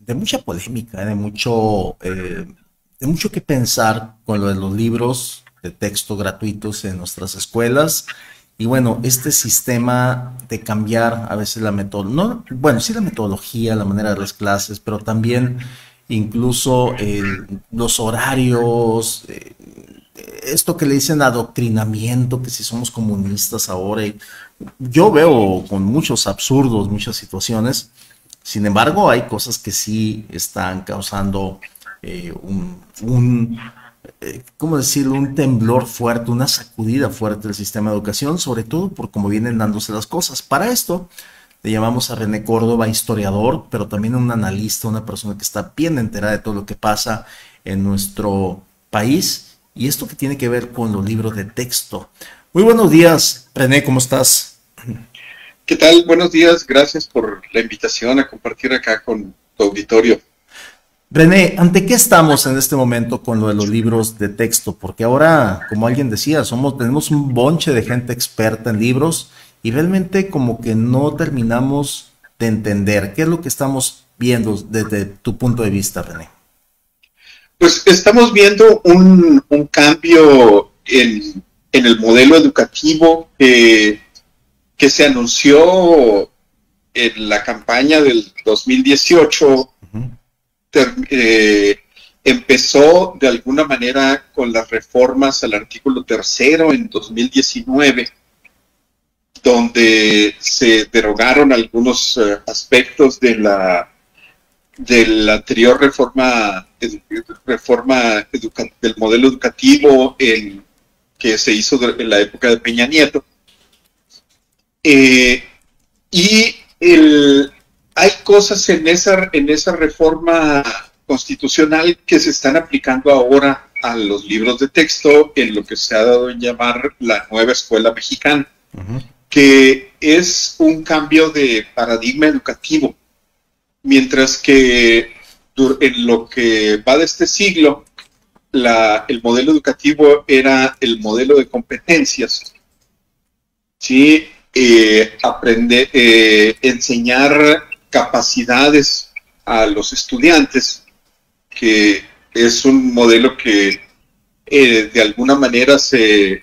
de mucha polémica, de mucho que pensar con lo de los libros de texto gratuitos en nuestras escuelas. Y bueno, este sistema de cambiar a veces la metodología, no, bueno, sí la metodología, la manera de las clases, pero también incluso los horarios, esto que le dicen adoctrinamiento, que si somos comunistas ahora, y yo veo con muchos absurdos, muchas situaciones. Sin embargo, hay cosas que sí están causando ¿cómo decirlo? Un temblor fuerte, una sacudida fuerte del sistema de educación, sobre todo por cómo vienen dándose las cosas. Para esto, le llamamos a René Córdoba, historiador, pero también un analista, una persona que está bien enterada de todo lo que pasa en nuestro país y esto que tiene que ver con los libros de texto. Muy buenos días, René, ¿cómo estás? ¿Qué tal? Buenos días, gracias por la invitación a compartir acá con tu auditorio. René, ¿ante qué estamos en este momento con lo de los libros de texto? Porque ahora, como alguien decía, tenemos un bonche de gente experta en libros y realmente como que no terminamos de entender qué es lo que estamos viendo desde tu punto de vista, René. Pues estamos viendo un cambio en el modelo educativo que se anunció en la campaña del 2018. Ujú. Empezó de alguna manera con las reformas al artículo tercero en 2019, donde se derogaron algunos aspectos de la anterior del modelo educativo que se hizo en la época de Peña Nieto. Y hay cosas en esa reforma constitucional que se están aplicando ahora a los libros de texto en lo que se ha dado en llamar la nueva escuela mexicana, Ujú. que es un cambio de paradigma educativo, mientras que en lo que va de este siglo, el modelo educativo era el modelo de competencias, ¿sí? Enseñar capacidades a los estudiantes, que es un modelo que de alguna manera se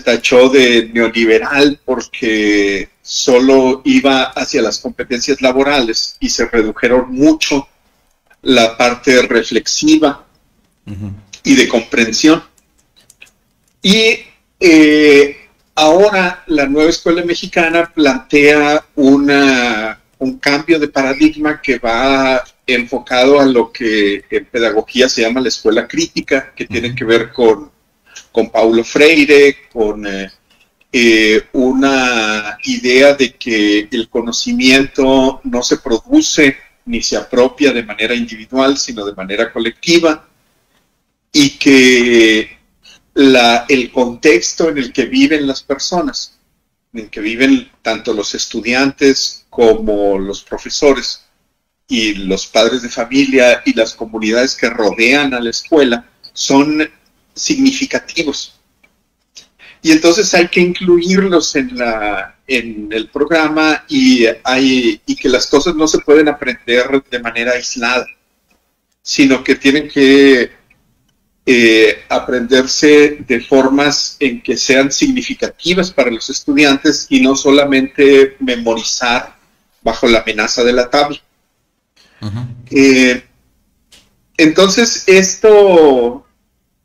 tachó de neoliberal porque solo iba hacia las competencias laborales y se redujeron mucho la parte reflexiva Ujú. y de comprensión. Y ahora la nueva escuela mexicana plantea un cambio de paradigma que va enfocado a lo que en pedagogía se llama la escuela crítica, que tiene que ver con Paulo Freire, con una idea de que el conocimiento no se produce ni se apropia de manera individual, sino de manera colectiva, y que el contexto en el que viven las personas, en el que viven tanto los estudiantes como los profesores y los padres de familia y las comunidades que rodean a la escuela, son significativos. Y entonces hay que incluirlos en el programa y que las cosas no se pueden aprender de manera aislada, sino que tienen que aprenderse de formas en que sean significativas para los estudiantes y no solamente memorizar bajo la amenaza de la tabla. Ujú. Entonces esto,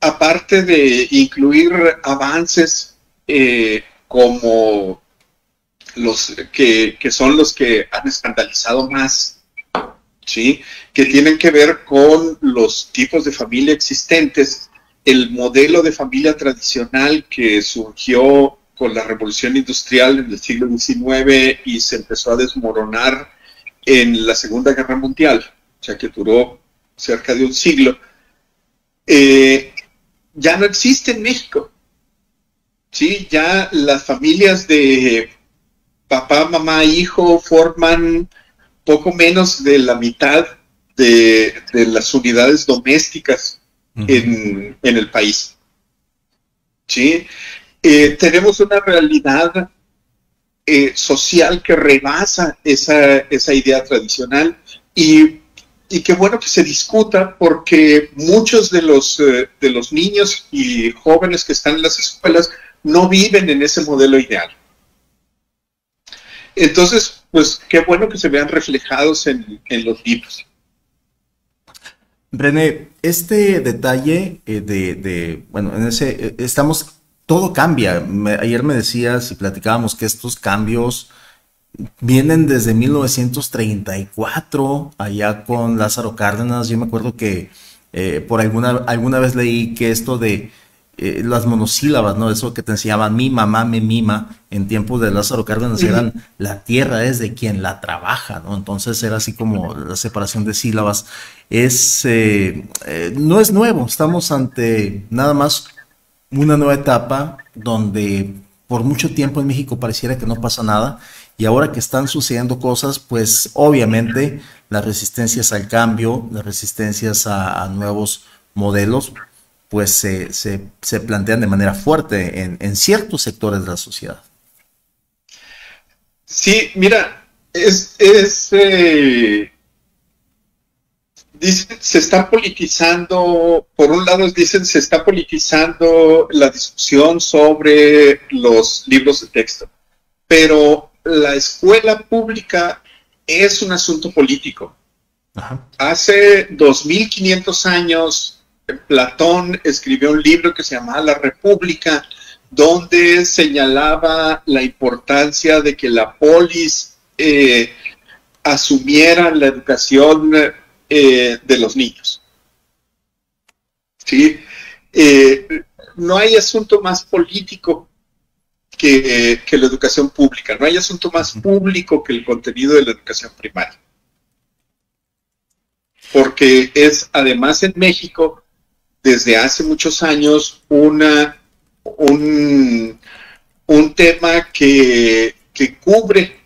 aparte de incluir avances como los que son los que han escandalizado más, ¿sí? Que tienen que ver con los tipos de familia existentes, el modelo de familia tradicional que surgió con la revolución industrial en el siglo XIX y se empezó a desmoronar en la Segunda Guerra Mundial, o sea que duró cerca de un siglo, ya no existe en México. ¿Sí? Ya las familias de papá, mamá, hijo forman poco menos de la mitad de las unidades domésticas Ujú. en el país. ¿Sí? Tenemos una realidad social que rebasa esa idea tradicional y y qué bueno que se discuta, porque muchos de los niños y jóvenes que están en las escuelas no viven en ese modelo ideal. Entonces, pues qué bueno que se vean reflejados en los libros. René, este detalle bueno, en ese, todo cambia. Ayer me decías y platicábamos que estos cambios vienen desde 1934, allá con Lázaro Cárdenas. Yo me acuerdo que por alguna vez leí que esto de las monosílabas, ¿no? Eso que te enseñaban mi mamá me mima en tiempos de Lázaro Cárdenas eran la tierra es de quien la trabaja, ¿no? Entonces era así como la separación de sílabas. No es nuevo, estamos ante nada más una nueva etapa donde por mucho tiempo en México pareciera que no pasa nada y ahora que están sucediendo cosas, pues obviamente las resistencias al cambio, las resistencias a nuevos modelos, pues se plantean de manera fuerte en ciertos sectores de la sociedad. Sí, mira, dicen, se está politizando, por un lado dicen, se está politizando la discusión sobre los libros de texto, pero la escuela pública es un asunto político. Ajá. Hace 2500 años, Platón escribió un libro que se llamaba La República, donde señalaba la importancia de que la polis asumiera la educación de los niños. ¿Sí? No hay asunto más político que la educación pública, no hay asunto más público que el contenido de la educación primaria. Porque es, además en México, desde hace muchos años, un tema que cubre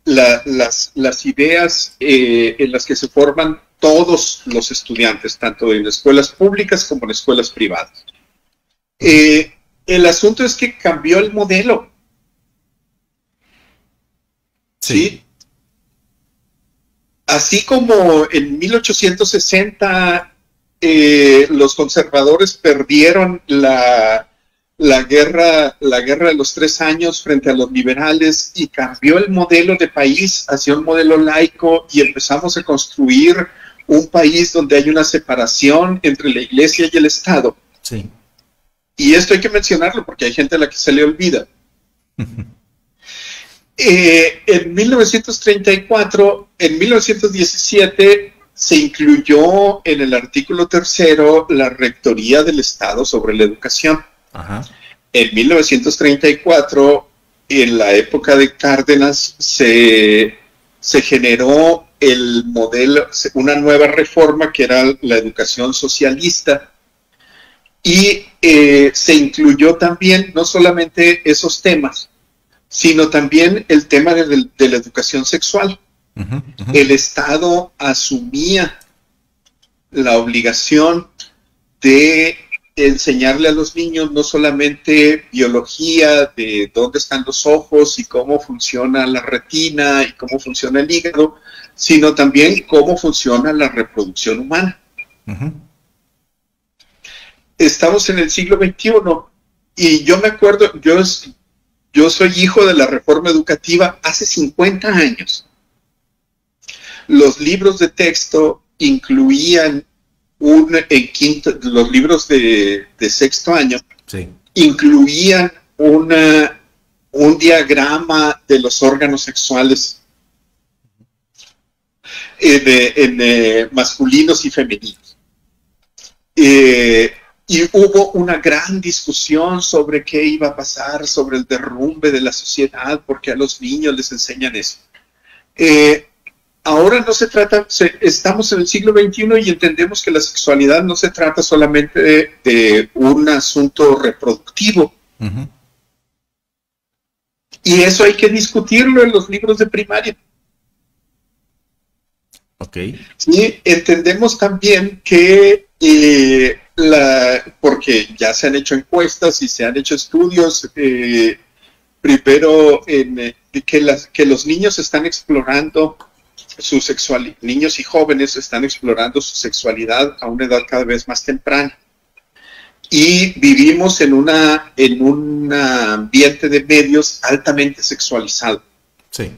las ideas en las que se forman todos los estudiantes, tanto en escuelas públicas como en escuelas privadas. El asunto es que cambió el modelo. ¿Sí? Así como en 1860 los conservadores perdieron la guerra de los 3 años frente a los liberales y cambió el modelo de país hacia un modelo laico y empezamos a construir un país donde hay una separación entre la iglesia y el Estado. Sí. Y esto hay que mencionarlo porque hay gente a la que se le olvida. En 1934, en 1917 se incluyó en el artículo 3º la rectoría del Estado sobre la educación. Ajá. En 1934, en la época de Cárdenas, se generó el modelo, una nueva reforma que era la educación socialista y se incluyó también no solamente esos temas, sino también el tema de la educación sexual. El Estado asumía la obligación de enseñarle a los niños no solamente biología, de dónde están los ojos y cómo funciona la retina y cómo funciona el hígado, sino también cómo funciona la reproducción humana. Estamos en el siglo XXI y yo me acuerdo, yo soy hijo de la reforma educativa hace 50 años. Los libros de texto incluían los libros de 6º año, sí, incluían un diagrama de los órganos sexuales masculinos y femeninos. Y hubo una gran discusión sobre qué iba a pasar, sobre el derrumbe de la sociedad, porque a los niños les enseñan eso. Ahora no se trata, estamos en el siglo XXI y entendemos que la sexualidad no se trata solamente de un asunto reproductivo. Y eso hay que discutirlo en los libros de primaria. Okay. Sí, entendemos también que porque ya se han hecho encuestas y se han hecho estudios, primero que los niños están explorando niños y jóvenes están explorando su sexualidad a una edad cada vez más temprana. Y vivimos en un ambiente de medios altamente sexualizado. Sí.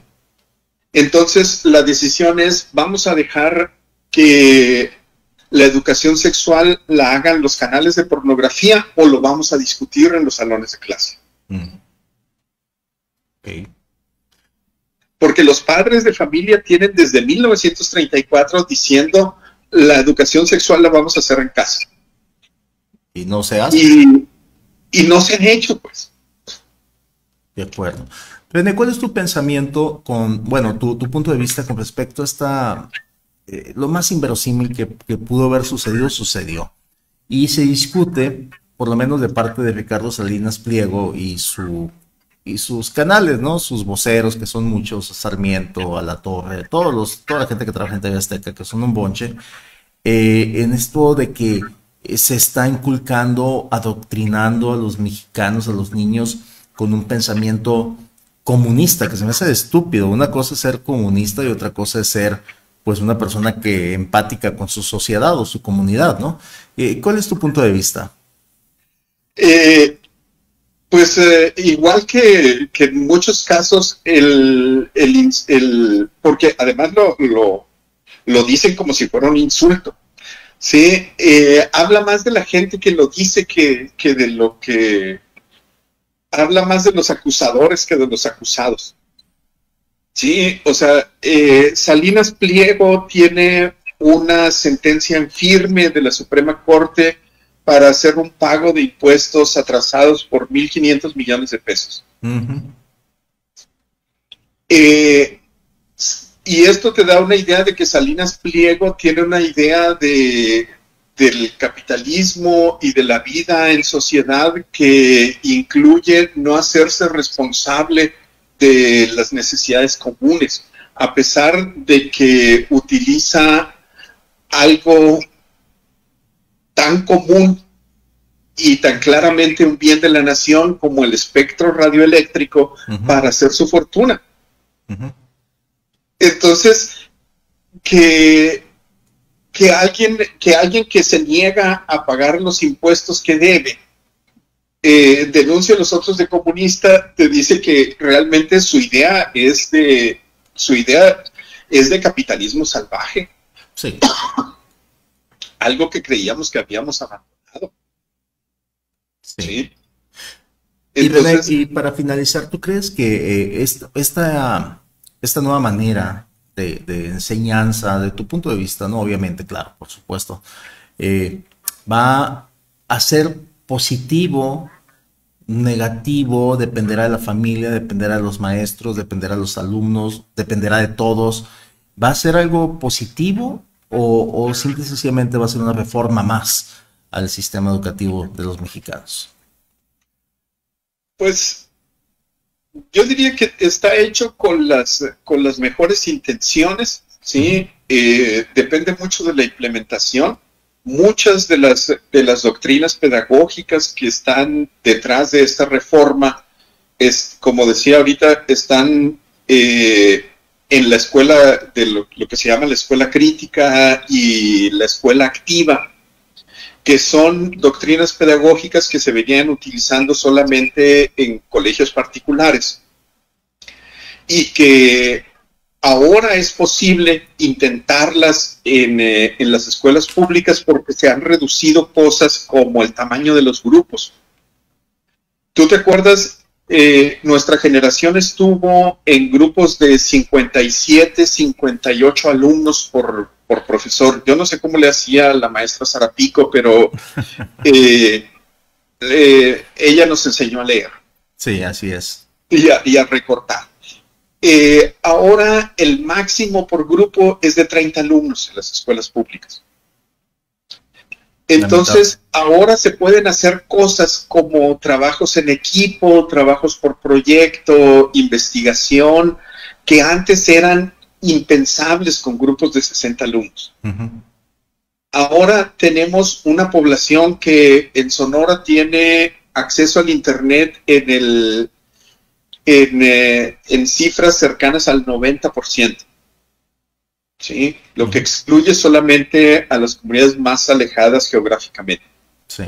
Entonces, la decisión es, vamos a dejar que la educación sexual la hagan los canales de pornografía o lo vamos a discutir en los salones de clase. Okay. Porque los padres de familia tienen desde 1934 diciendo la educación sexual la vamos a hacer en casa. Y no se hace. Y no se han hecho, pues. De acuerdo. René, ¿cuál es tu pensamiento tu punto de vista con respecto a esta, lo más inverosímil que pudo haber sucedido, sucedió? Y se discute, por lo menos de parte de Ricardo Salinas Pliego y sus canales, ¿no? Sus voceros, que son muchos, Sarmiento, Alatorre, toda la gente que trabaja en TV Azteca, que son un bonche, en esto de que se está inculcando, adoctrinando a los mexicanos, a los niños, con un pensamiento comunista, que se me hace estúpido. Una cosa es ser comunista y otra cosa es ser, pues, una persona que empática con su sociedad o su comunidad, ¿no? ¿Cuál es tu punto de vista? Igual que en muchos casos, porque además lo dicen como si fuera un insulto. Sí, habla más de la gente que lo dice que de lo que habla más de los acusadores que de los acusados. Sí, o sea, Salinas Pliego tiene una sentencia en firme de la Suprema Corte para hacer un pago de impuestos atrasados por 1.500 millones de pesos. Y esto te da una idea de que Salinas Pliego tiene una idea del capitalismo y de la vida en sociedad que incluye no hacerse responsable de las necesidades comunes, a pesar de que utiliza algo tan común y tan claramente un bien de la nación como el espectro radioeléctrico para hacer su fortuna. Entonces, que alguien que se niega a pagar los impuestos que debe, denuncia a los otros de comunista, te dice que realmente su idea es de capitalismo salvaje. Sí. Algo que creíamos que habíamos abandonado. Sí. Entonces, y para finalizar, ¿tú crees que esta nueva manera de enseñanza, de tu punto de vista, no, obviamente, claro, por supuesto, va a ser positivo, negativo, dependerá de la familia, dependerá de los maestros, dependerá de los alumnos, dependerá de todos? ¿Va a ser algo positivo o simple y sencillamente va a ser una reforma más al sistema educativo de los mexicanos? Pues yo diría que está hecho con las mejores intenciones, ¿sí? Depende mucho de la implementación. Muchas de las doctrinas pedagógicas que están detrás de esta reforma, como decía ahorita, están en la escuela de lo que se llama la escuela crítica y la escuela activa, que son doctrinas pedagógicas que se venían utilizando solamente en colegios particulares y que ahora es posible intentarlas en las escuelas públicas porque se han reducido cosas como el tamaño de los grupos. ¿Tú te acuerdas? Nuestra generación estuvo en grupos de 57, 58 alumnos por profesor. Yo no sé cómo le hacía la maestra Zarapico, pero ella nos enseñó a leer. Sí, así es. Y a recortar. Ahora el máximo por grupo es de 30 alumnos en las escuelas públicas. Entonces, ahora se pueden hacer cosas como trabajos en equipo, trabajos por proyecto, investigación, que antes eran impensables con grupos de 60 alumnos. Ahora tenemos una población que en Sonora tiene acceso al Internet en cifras cercanas al 90%. ¿sí? Lo que excluye solamente a las comunidades más alejadas geográficamente. Sí.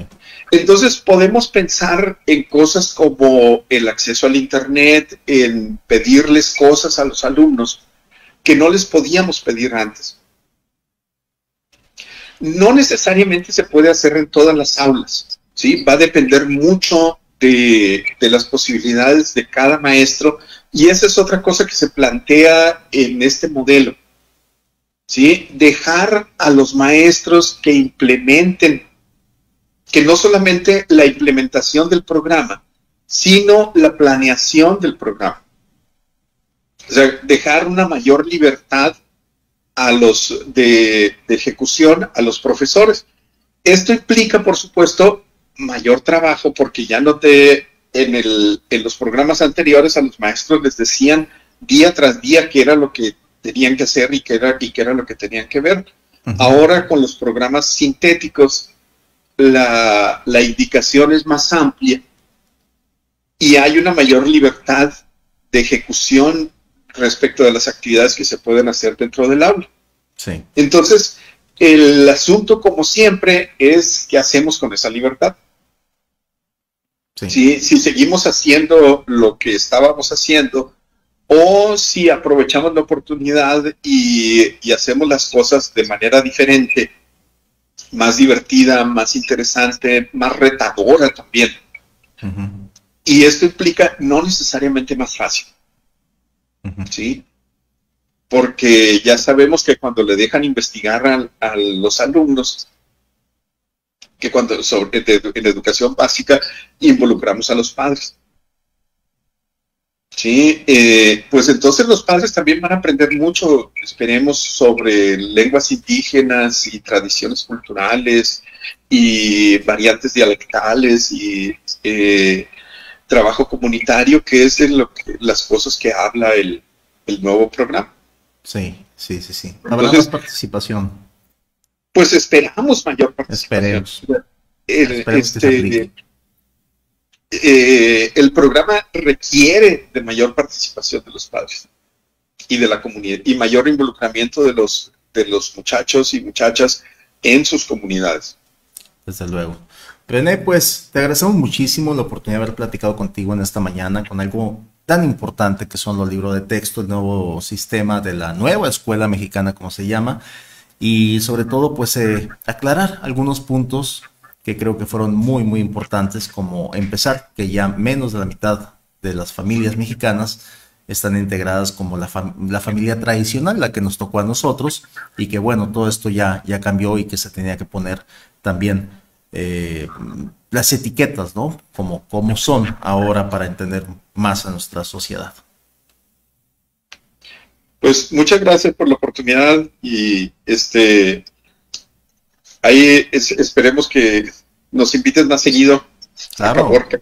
Entonces podemos pensar en cosas como el acceso al Internet, en pedirles cosas a los alumnos que no les podíamos pedir antes. No necesariamente se puede hacer en todas las aulas, ¿sí? Va a depender mucho de las posibilidades de cada maestro, y esa es otra cosa que se plantea en este modelo, ¿sí? Dejar a los maestros que implementen, que no solamente la implementación del programa, sino la planeación del programa. O sea, dejar una mayor libertad a los de ejecución a los profesores. Esto implica, por supuesto, mayor trabajo, porque ya en los programas anteriores a los maestros les decían día tras día qué era lo que tenían que hacer y qué era lo que tenían que ver. Ahora, con los programas sintéticos, la indicación es más amplia y hay una mayor libertad de ejecución respecto de las actividades que se pueden hacer dentro del aula. Sí. Entonces, el asunto, como siempre, es qué hacemos con esa libertad. Sí. Si seguimos haciendo lo que estábamos haciendo, o si aprovechamos la oportunidad y hacemos las cosas de manera diferente, más divertida, más interesante, más retadora también. Y esto implica no necesariamente más fácil. ¿Sí? Porque ya sabemos que cuando le dejan investigar a los alumnos, que cuando en educación básica involucramos a los padres. Sí, pues entonces los padres también van a aprender mucho, esperemos, sobre lenguas indígenas y tradiciones culturales y variantes dialectales y trabajo comunitario, que es las cosas que habla el nuevo programa. Sí. Habrá más participación. Pues esperamos mayor participación. Esperemos que se aplique. El programa requiere de mayor participación de los padres y de la comunidad, y mayor involucramiento de los muchachos y muchachas en sus comunidades. Desde luego. René, pues te agradecemos muchísimo la oportunidad de haber platicado contigo en esta mañana con algo tan importante que son los libros de texto, el nuevo sistema de la nueva escuela mexicana, como se llama, y sobre todo pues aclarar algunos puntos que creo que fueron muy muy importantes, como empezar que ya menos de la mitad de las familias mexicanas están integradas como la familia tradicional, la que nos tocó a nosotros, y que bueno, todo esto ya cambió y que se tenía que poner también las etiquetas, ¿no? Como son ahora, para entender más a nuestra sociedad. Pues muchas gracias por la oportunidad y ahí esperemos que nos invites más seguido. Claro. Por favor,